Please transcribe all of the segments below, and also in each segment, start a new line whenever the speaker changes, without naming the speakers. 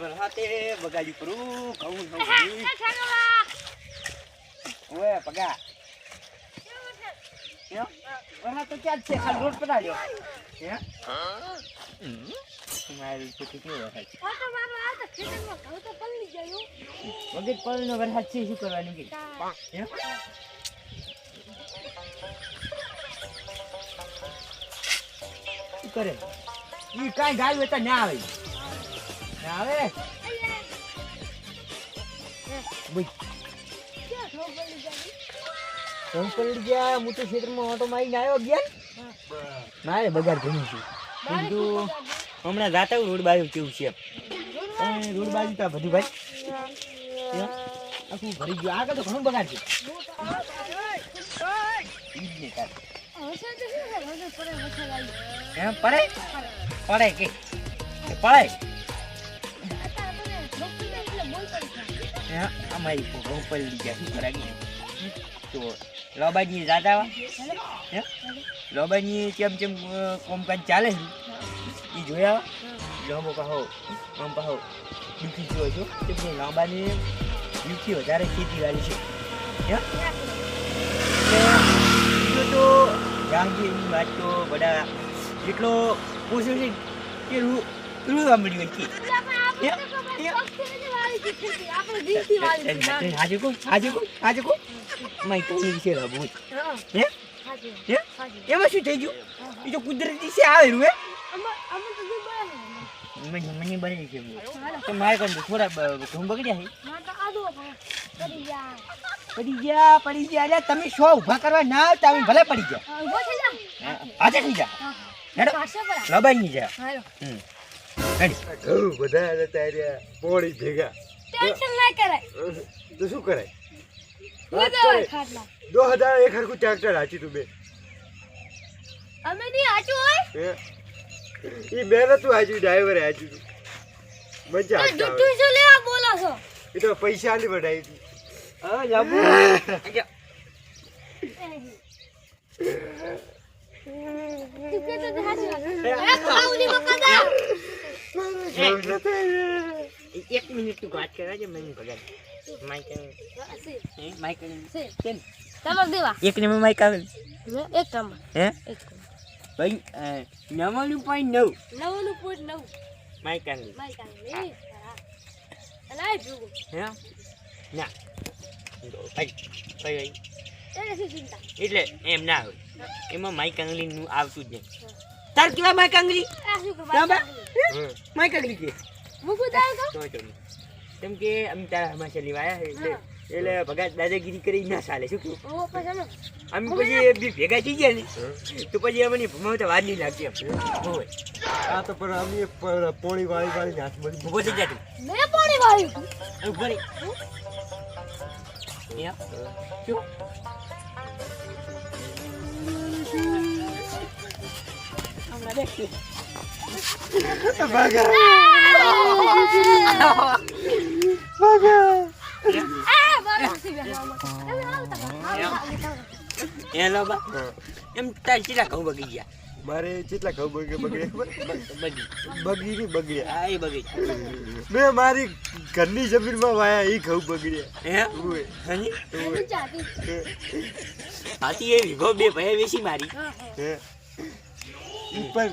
વરહાતે બગાડી કરું કહું ન ઓએ પગા યો વરહાત તો ક્યાં છે ખાલી રોડ પર આવ્યો હે મારી કુટી કેવો વરહાત
આ તો બાબા આ તો ખેતરમાં ઘઉં તો પલળી ગયો
વગર પડનો વરહાત છે શું કરવાની કે હે શું કરે ઈ કાઈ ગાય વેતા ના આવે બોલ
ક્યાં ઘઉં પલળી ગયો
ફોન પડી ગયા હું તો ક્ષેત્રમાં ઓટો મારીને આવ્યો ગયા મારે બગાડ ઘણું છે કીધું હમણાં જાતા રોડ બાજુ કેવું છે રોડ બાજુ તો બધું ભાઈ આખું ભરી ગયું આગળ તો ઘણું બગાડ છે પડે પડે કે પડે અમારી ઘઉં પડી ગયા શું કરાવી તો લોબાજી દાદા હે લોબાજી કેમ કોમકાજ ચાલે છે એ જોયા લોબો કહો આમ કહો દુઃખી જોયો છો કે લોબાની દુઃખી વધારે ખેતીવાડી છે હે બીજો તો જાંગીરની વાત તો બધા એટલો પૂછ્યો છે કે રૂ સાંભળ્યું છે આજે કો માઈ તો છે બાબુ હે એમાં શું થઈ ગયું એ તો કુદરતી છે આવેલું હે મને બની છે તો મારે કંઈ થોડા ઘઉં બગડ્યા છે પડી ગયા અલ્યા તમે શો ઊભા કરવા ના આવતા તમે ભલે પડી ગયા આજે થઈ જા હેડો લબાઈ જા
ઘઉં બધા હતા રહ્યા પોળી ભેગા
ટેન્શન ના કરાય
તો શું કરાય
ઉદાવ ખાટલા
2000 એક હરકું ટ્રેક્ટર હાચી તું બે
અમે ની હાચું હોય
ઈ મેં તું હાચી ડ્રાઈવરે હાચી તું મજા
તો તું શું લેવા બોલો છો
એ તો પૈસા ની વઢાઈ હતી
હા લાબુ
તું કે તો હાચું એ ખાઉલી મકાદા
એક મિનિટ તું વાત કરવા છે મને ભગાડ માઈક કેમ
તમાર દેવા
એક ને માઈક આવે
એક કામ
હે
એક
ભાઈ 99.9 માઈક આવે
માઈક આવે અલાય ભૂગો
હે ના ભાઈ
એને શું ચિંતા
એટલે એમ ના હોય એમાં માઈક આંગળી નું આવતું જ નહીં તાર કેવા માઈક આંગળી
આ શું કરવા
માઈક આંગળી કે
મુકુ દાવ તો
કેમ કે અમે તારા હમાશા લેવા આવ્યા એટલે ભગત દાદાગીરી કરી ના ચાલે શું કેવું
ઓ પછી
અમે પછી બી ભેગા થઈ ગયા ને તો પછી અમને ભમાવતા વાર નહીં લાગતી એમ હોય
આ તો પણ અમે પોળી વાળી હાથમાં
ઉભો થઈ જા તું
મેં પાણી વાળ્યું
ઉભો રહી શું હમણાં દેખ હેલો બા એમ તાર કેટલા ઘઉં બગી ગયા
મારે કેટલા ઘઉં બગડે બગડ્યા
હા એ બગી
મેં મારી ઘરની જમીનમાં વાયા એ ઘઉં બગડ્યા
હે
ઓય
હાજી
ચાતી
હાથી એ વિભો બે ભય વેસી મારી
હે ઈ પણ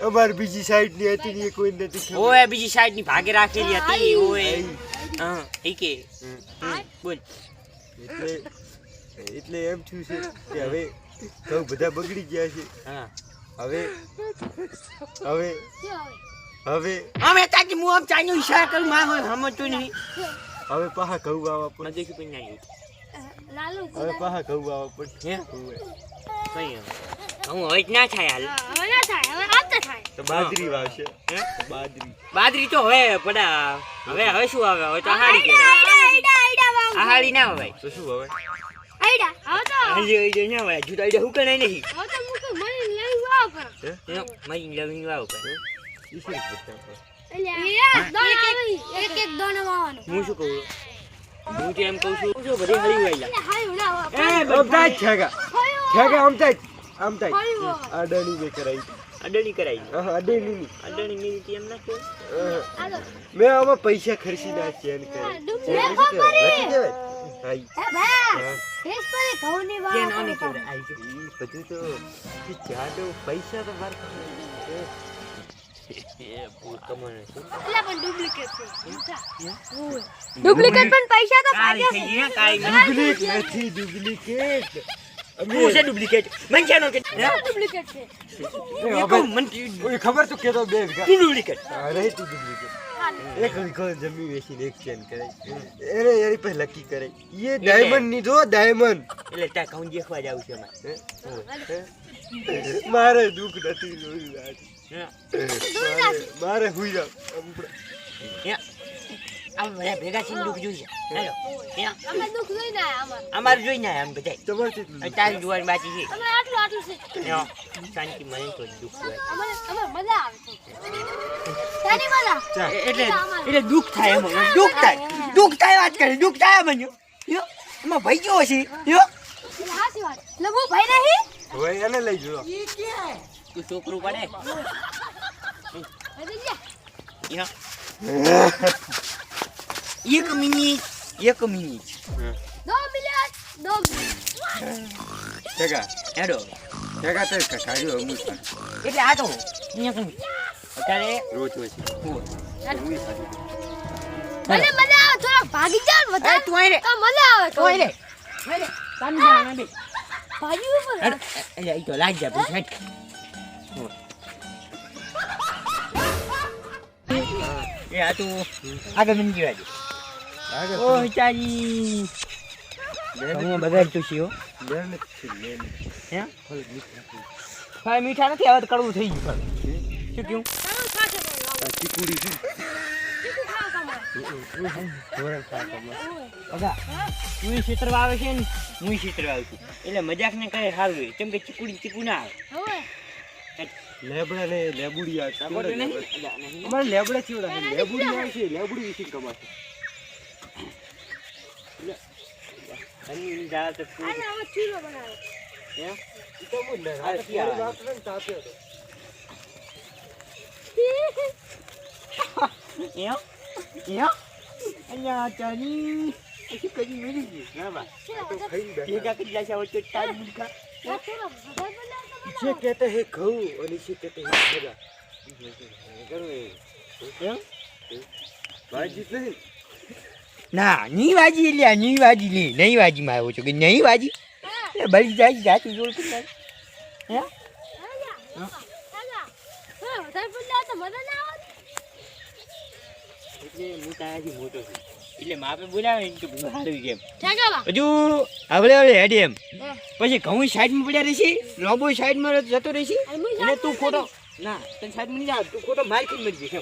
અમાર બીજી સાઈડ ની હતી ને કોઈ નથી ખબર
ઓય બીજી સાઈડ ની ભાગે રાખેલી હતી ઓય હા ઈ કે બોલ
એટલે એમ થયું છે કે હવે ઘઉં બધા બગડી ગયા છે
હા
હવે
અમે તાકી મુ આમ ચાઈનો ઈશારા કરું માં હોય સમજતો નહીં
હવે પાહા ઘઉં વાવા પણ
મજે કે પણ નહીં
લાલુ
હવે પાહા ઘઉં વાવા પણ
હે કઈ હું હવે જ ના થાય હાલ
હવે ના થાય હવે આજ થાય
તો બાજરી વાવશે હે
બાજરી તો હવે પડા હવે શું આવે હવે તો આહાડી કે આહાડી ના હોય
તો શું હવે
આઈડા હવે તો
આઈડા ના હોય જુદા આઈડા હું કરાય નહીં
હવે તો મુકે મને લઈ વાવ પર
મારી લવિંગ વાવ પર
ઈ શું કરતા
એક દાણો વાવવાનો
હું શું કહું હું તો એમ કહું છું જો બધી હળી વાયલા
હાય ના
આમ થાય છેગા આમ થાય આડણી બે કરાઈ
અડણી કરાવી
હા અડેલી
અડણી મેરી એમ ના કહો
હાલો
મેં આમાં પૈસા ખર્ચી નાખ્યા એને કરે
ડુંગળી
શું કહેવાય?
ખબર
નથી કહેવાય? હાઈ.
હે ભા
હા.
ફેસ પર ઘઉંની
કે
વાળ
નાની
પડે.
કેવડે આવી ગયું
ઈ બધું તો ઈ જાડો પૈસા તો મારે
એ બહુ કમાણે છે
એટલે પણ ડુપ્લિકેટ છે ડુપ્લિકેટ પણ પૈસા તો
કાળી
ફાટ્યા
થઈ ગઈ હે, કાળી
ડુપ્લિકેટ નથી ડુપ્લિકેટ
હું છે ડુપ્લિકેટ મન છે નો કે
છે ડુપ્લિકેટ છે
એ કહું મન
ઓય ખબર તો કેતો બે વીઘા
તું ડુપ્લિકેટ
રહી તું ડુપ્લિકેટ એક વીઘો જમીન વેચીને એક્સચેન્જ કરાય એને એની પાસે લકી કરાય એ ડાયમંડ ની જો ડાયમંડ
એટલે ત્યાં ઘઉં દેખવા જાવ છે અમારે
મારે દુઃખ નથી જોયું આજ.
હે
મારે હુઈ જાવ
હે આ બધા ભેગા થઈને દુઃખ જોઈએ હેલો હે
અમે દુઃખ જોઈને આયા
અમારું જોઈને આયા આમ બધાય
તમારે કેટલું
તારી જોવાની બાકી છે
અમે આટલું છે
હે શાંતિ મને તો દુઃખ હોય
અમે મજા આવે છે તારી મજા
એટલે દુઃખ થાય એમ દુઃખ થાય વાત કરે દુઃખ થાય મને યો એમાં ભાઈ ગયો છે યો
એટલે હાચી વાત લગુ ભાઈ નહીં
હવે એને લઈ જો
તું છોકરું પડે
હજી લે
યો એક મિનિટ
2 મિનિટ
જગા
હેડો
જગા તો કાઢ્યો અમુક
એટલે આ તો અહીંયા કોણ અત્યારે
રોજ હોય છે
મને મજા આવે થોડા ભાગી જાવ
એ
વધારે
તું આય રે
તો મજા આવે
તું આય રે તાન જાના બે
ભાગી ઉપર
એટલે ઈ તો લાગ જા પછી હેડ એ આ તું આગળ મને જીવા દે ઓ ચાજી હું બગાડતું છું હે ભાઈ મીઠા નથી હવે તો કડવું થઈ ગયું શું કહ્યું
તારું સાથે પણ લાવો
ચીકુડી છે
ચીકુ ખાવ તમારે
બગા તું ક્ષેત્રમાં આવે છે ને હું ક્ષેત્રમાં આવું છું એટલે મજાક ને કરે સારું રહે કેમ કે ચીકુ ના આવે
હવે
લેબડા ને લેબુડી આવે
ખબર તો નહીં
અમારે લેબડા ચીવડા છે લેબુડી આવે છે લેબુડી વિશે કમાશે
અને જા તો
આને હવે ચૂલો બનાવો
હે
ઈ તો બોલ ને
આ ક્યાં?
રાત ને તાપે હતો
યો યો અહીંયા ચાની શું કરી મેલી ગઈ બરાબર
તો ખાઈને બેઠા
ભેગા કરી જાય છે વચ્ચે તાર મુલકા
इसे कहते हैं घऊ और इसे कहते हैं खजा बाजी नहीं
ના ની વાજી લે ની વાજી લે નહીં વાજી માં આવ્યો છું કે નહીં વાજી એ બળી જાય જાતું જોડ કે હે એટલે હું તારાથી મોટો છું એટલે માપે બોલાવે ને તો હાડવી કેમ હજુ હવે હેડ એમ પછી ઘઉં સાઈડમાં પડ્યા રહેશે લોબો સાઈડમાં જતો રહેશે અને તું ખોટો ના તને સાઈડમાં નહીં જા તું ખોટો માર કરી મરી જશે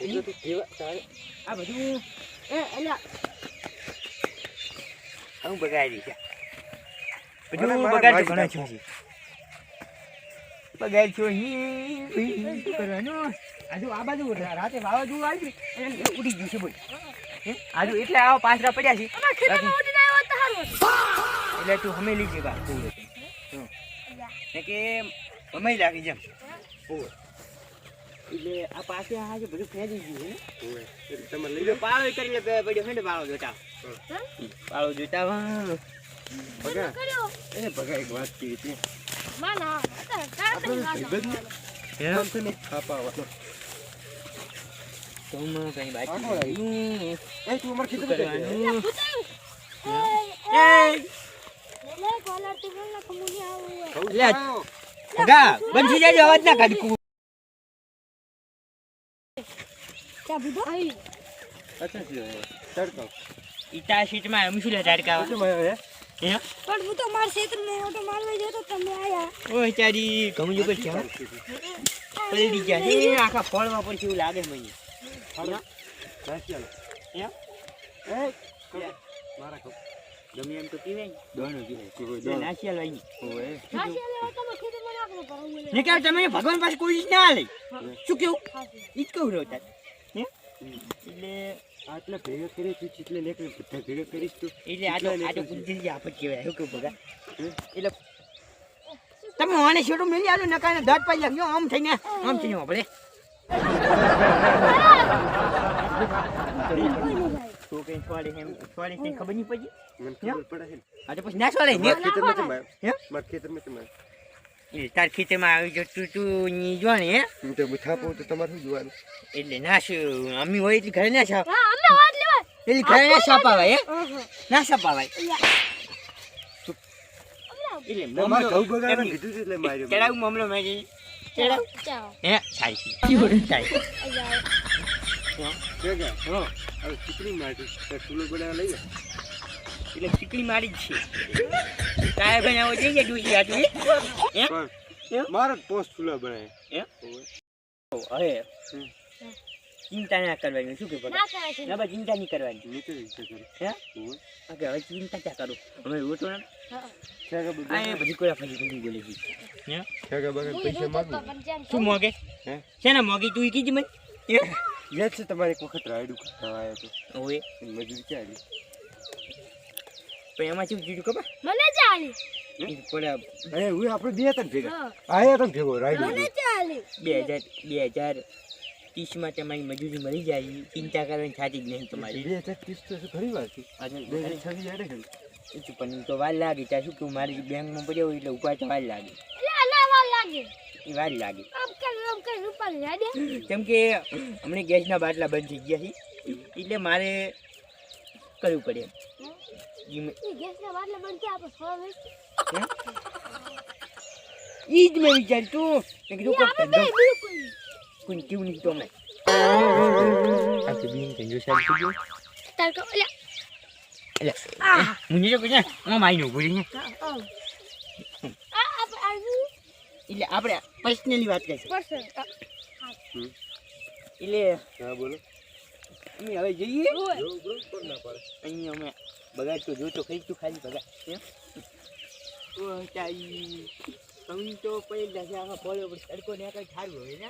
એટલે તું કેવા તારે આ બધું એ અલ્યા હું બગાડી છે બધું બગાડ તો ઘણો છે બગાડ છો કરવાનું આજુ આ બાજુ રાતે વાવાઝોડું આવી એટલે ઉડી ગયું છે બોલ આજુ એટલે આવા પાછરા પડ્યા છે એટલે તું હમે લીજે બા કે હમે લાગી જેમ એટલે આ પાસે આ જે બધું ફેરી ગયું છે ને
તમે લઈ
એટલે પાળો કરી લે પડ્યો છે ને પાળો જોતા પાળો જોતા
ભગા એને ભગા એક વાત કરી હતી ને ખાપાવાનો
તો માં કઈ બાકી
આખો
નહીં.
એ તું અમાર ખેતર
કરવાનું ગા બંધ થઈ જાય અવાજ ના કાઢ
અચ્છા તડકો
ઈટા સીટમાં એમ શું લે ટાડકા
શું મારે હે
હે
પણ હું તો મારા ક્ષેત્રમાં ઓટો મારવા જતો તમે આયા
ઓય ચારી ઘઉં જો છે પલડી ગયા છે આખા ફળવા પર કેવું લાગે મને
નાસિયાલ
હે
એ મારા કો
ગમે એમ તો પીવે ને
દોણો પીવે કોઈ
એ નાસિયાલ વાઈ
ઓએ
ને કે તમે ભગવાન પાસે કોઈ જ ના આલે શું કેવું ઈ જ કહું રહ્યો તાર હે એટલે
આટલે ભેગા કરી તું ચીટલે લેક બધા ભેગા કરીશ તું
એટલે આ તો બુદ્ધિ જ આપત કહેવાય શું કહું ભગા એટલે તમે આને છોટું મેલી આલો નકાને દાંત પાઈ લાગ્યો આમ થઈને આપણે તો કઈ છોડે કઈ ખબર નહીં પડી
મને ખબર પડે છે
આ તો પછી ના છોડે ને
મારા ખેતરમાં છે
હે?
મારા ખેતરમાં છે
એ તાર ખેતરમાં આવી જો તું ની જો ને હે
હું તો થાપો તો તમારે શું જોવાનું
એટલે નાશ અમ્મી હોય એટલે ઘરે ના છાપ
હા અમે વાત લેવા
એટલે ઘરે ના છાપાવાય હે ના છાપાવાય એટલે
મારે ઘઉં બગાડવાનું કીધું છે એટલે માર્યો
ચડાવું મમલો મેજી ચડાવ
ચાલો
હે સાચી સાચી
ભેગા
હો
હવે ચીકણી મારી ચૂલો બનાવવા લઈ ગયા
એટલે ચીકણી મારી જ છે કાય બનાવો જઈએ ડૂસી આટલી હે
પણ મારા જ પોસ્ટ ચૂલા બનાવે
હે હવે ચિંતા ના કરવાની શું કે
ના
પતા
કરે છે
ના બા ચિંતા નહીં કરવાની
નીચે રીતે કરે
હે ઓકે હવે ચિંતા ક્યાં કરું અમે રોટો ના
હા
ખેગા
આ
બગા
એ બધી કોઈ ફરી બોલે છે હે
ખેગા બગા પૈસા માંગુ
પણ જેમ
શું મોગે
હે
છે ને મોગી તું કીધી મને
યાદ છે તમારે એક વખત રાયડું ખાવા આવ્યો હતો
ઓએ
મજૂરી ચાલી
પણ એમાં શું જીડું ખબર
મને ચાલી
એ પડ્યા
અરે હું આપણે બે હતા ને ભેગા
હા
આયા હતા ને ભેગો રાયડું
મને ચાલી
2030 માં તમારી મજૂરી મળી જાય ચિંતા કરવાની થતી જ નહીં તમારી
2030 તો ઘણી વાર છે
આજે
2026 આડે છે
પણ તો વાર લાગે ત્યાં શું કહું મારી બેંકમાં પડ્યો હોય એટલે ઉપાય તો વાર લાગે
એટલે અલાવા લાગે
એ વાર લાગે
આમ કે રૂપા યાદ
કેમ કે હમણાં ગેસના બાટલા બંધ થઈ ગયા છે એટલે મારે કરવું પડે
એ ગેસના બાટલા બંધ કે આપણે ફોન
ઈ જ મેં વિચાર્યું તું મેં કીધું કોક ધંધો
બિલકુલ
કોઈ કેવું નહીં તો હમણાં આ તો બીન ધંધો સારું થઈ ગયો
તાર કો એટલે
એટલે મુંજે તો કીધું આમ આવીને ઊભું રહી એટલે આપણે પર્સનલી વાત કરીશું એટલે
હા બોલો
અમે હવે જઈએ
જો બ્રો કોણ ના પાડે
અહીંયા અમે બગાડ તો જોતો ખાઈ તું ખાલી બગાડ ઓ ચાઈ તમે તો પહેલા છે આમાં ફળો પર તડકો ને કઈ સારું હોય ને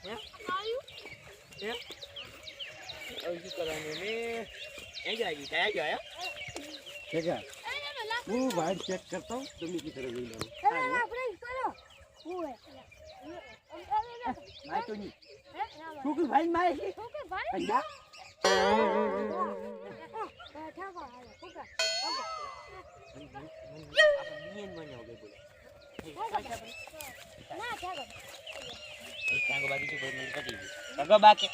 હે હે હવે શું કરવાનું ને એ જાગી ત્યાં જ આયા
ખેગા હું વાઇટ ચેક કરતા હું તમે કી तरह લઈ લો
મારે તો નહીં શું કે ભાઈ મારે છે અલ્યા બાકી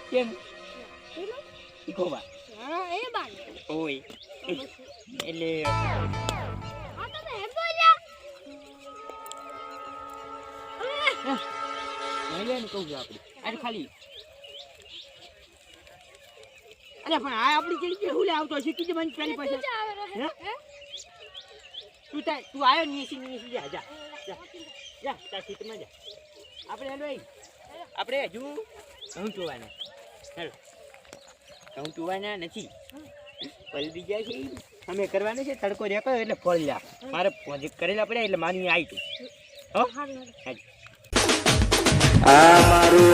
કેમ ઈકોવા ઓય એટલે ને કહું છું આપણે આજે ખાલી અરે પણ આ આપણી ચડી હું લે આવતો શીખી જ મને પેલી પાસે તું આવ્યો નીસી જા જા જા તાર સીટમાં જા આપણે હેલો આપણે હજુ ઘઉં ટોવાના હેલો ઘઉં ટોવાના નથી ફળ બીજા છે અમે કરવાનું છે તડકો રેકો એટલે ફળ લ્યા મારે પ્રોજેક્ટ કરેલા પડ્યા એટલે મારી આવી તું હો આ મારું